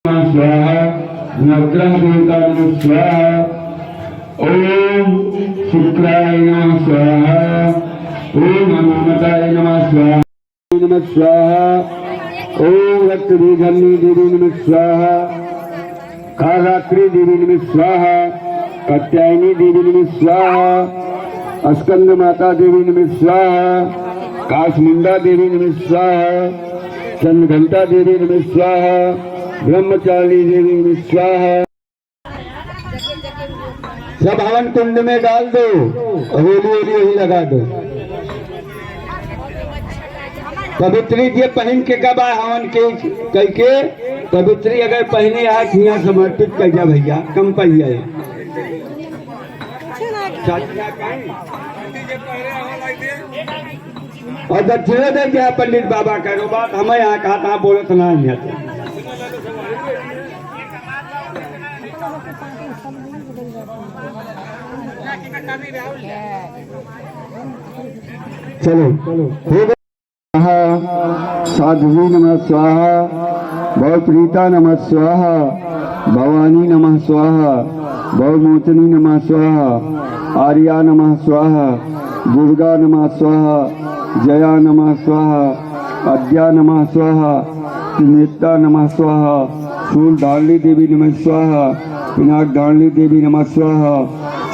स्वाहा नवग्रह देवता नमः स्वाहा ओम शुक्राय नमः स्वाहा ओम अनामताय नमः स्वाहा नमः स्वाहा ओम रक्तबीजन्नी देवी नमः स्वाहा कालरात्रि देवी नमः स्वाहा कात्यायनी देवी नमः स्वाहा स्कंद माता देवी नमः स्वाहा काशमुंडा देवी नमः स्वाहा चंद्रघंटा देवी नमः स्वाहा ब्रह्मचारिणी देवी नमः स्वाहा। सब हवन कुंड में डाल दो, होली होली यही लगा दो। पवित्री ये पहन के कब आए हवन के कह के पवित्री अगर पहने आए यहाँ समर्पित कर जा भैया कम पहिया और दक्षिणा दे दिया पंडित बाबा करो बात हमें यहाँ कहा था बोलत ना चलो चलो साध्वी नमः स्वाहा भवप्रीता नमः स्वाहा भवानी नमः स्वाहा भवमोचनी नमः स्वाहा आर्या नमः स्वाहा दुर्गा नमः स्वाहा जया नमः स्वाहा अद्या नमः स्वाहा त्रिनेत्रा नमः स्वाहा शूलधारणी देवी नमः स्वाहा पिनाकधारणी देवी नमः स्वाहा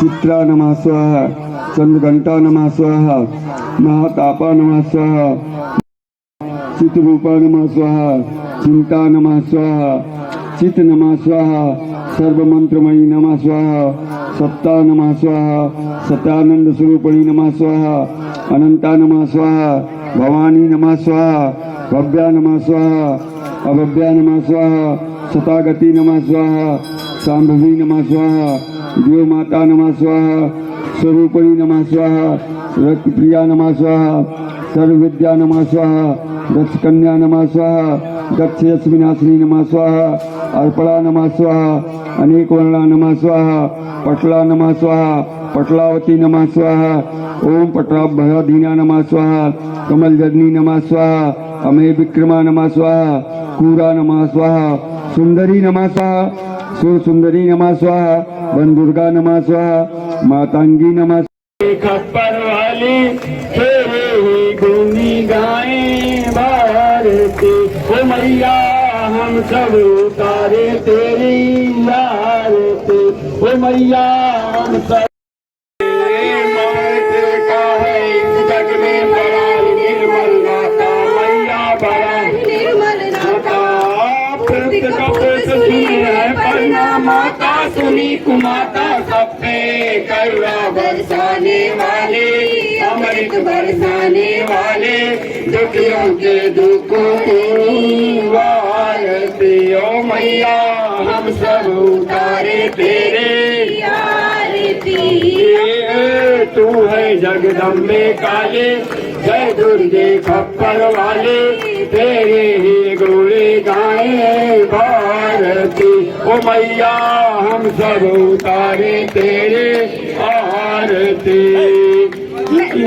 चित्रा नमः स्वाहा चंद्रघंटा नमः स्वाहा महातापा नमः स्वाहा चित्ररूपा नमः स्वाहा चिंता नमः स्वाहा चित नमः स्वाहा सर्वमंत्रमयी नमः स्वाहा सत्ता नमः स्वाहा सत्यानंद स्वरूपिणी नमः स्वाहा अनंता नमः स्वाहा भवानी नमः स्वाहा भव्या नमः स्वाहा अभव्या नमः स्वाहा सतागति नमः स्वाहा शांभवी नमः स्वाहा देव माता नमः स्वाहा स्वरूपिणी नमः स्वाहा रक्तप्रिया नमः स्वाहा सर्वविद्या नमः स्वाहा दक्ष कन्या नमः स्वाहा दक्ष यशविनाशिनी नमः स्वाहा अर्पणा नमः स्वाहा अनेक वर्णा नमः स्वाहा पटला नमः स्वाहा पटलावती नमः स्वाहा ओम पटाभयाधीना नमः स्वाहा कमल जजनी नमः स्वाहा अमे विक्रमा नमः स्वाहा कूरा नमः स्वाहा सुंदरी नमः स्वाहा सुर सुंदरी नमः स्वाहा वन दुर्गा नमः स्वाहा मातांगी नमः खप्पर वाली तेरे ही गुनी गाएं भारती ओ मैया हम सब उतारे तेरी आरती ओ मैया हम सब माता सुनी कुमाता सब पे करुणा बरसाने वाले अमृत बरसाने वाले दुखियों के दुखों की वारती ओ मैया हम सब उतारे तेरे आरती तू है जगदम्बे काले जय दुर्गे खप्पर वाले तेरे ही गुणे गाए भारती ओ मैया हम सब उतारे तेरे आरती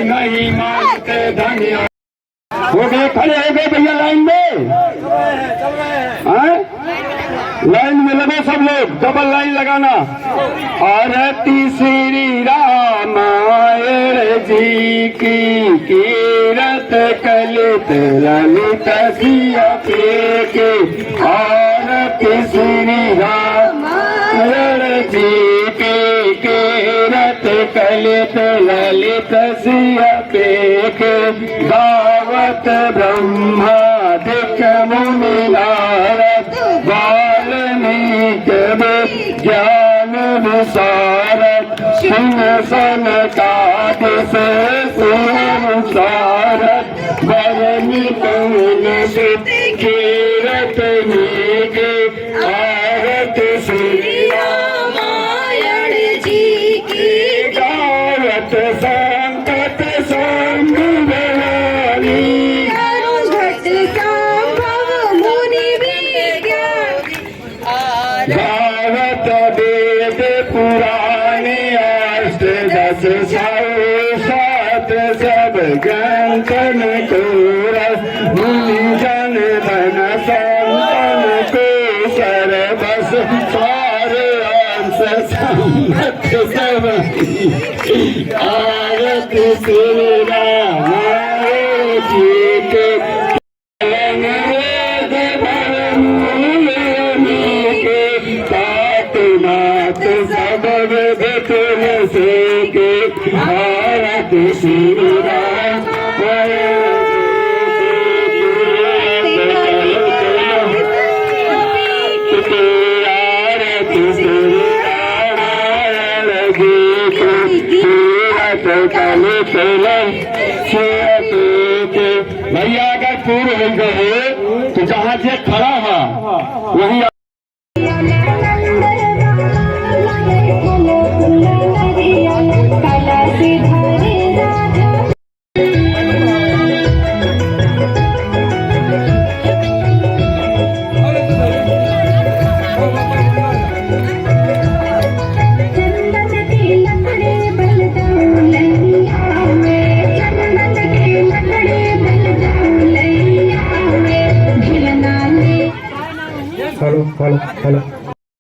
नहीं मांगते धन्य हो गए खड़े हो गए भैया लाइन में लाइन में लगे सब लोग डबल लाइन लगाना आरती श्री रामायण जी की कीरत कलित ललित सिया के आरती श्री रामायण जी की कीरत कलित ललित सिया के दावत ब्रह्मादिक मुनि नारद ज्ञान विशारद सिंह सनकादिक संसारद वरनि कौन कीरत नीके आरत श्री रामायण जी की गावत संकट संभव पुराने अष्ट दस सात सब ज्ञान को रस मुनि जन धन संतन को शरण संसार अंश सम्मत सबकी आरत श्री राम जी के सब तुलसी के भारत श्री राम भैया अगर पूर्व हो गए तो जहाँ से खड़ा है वही हेलो हेलो हेलो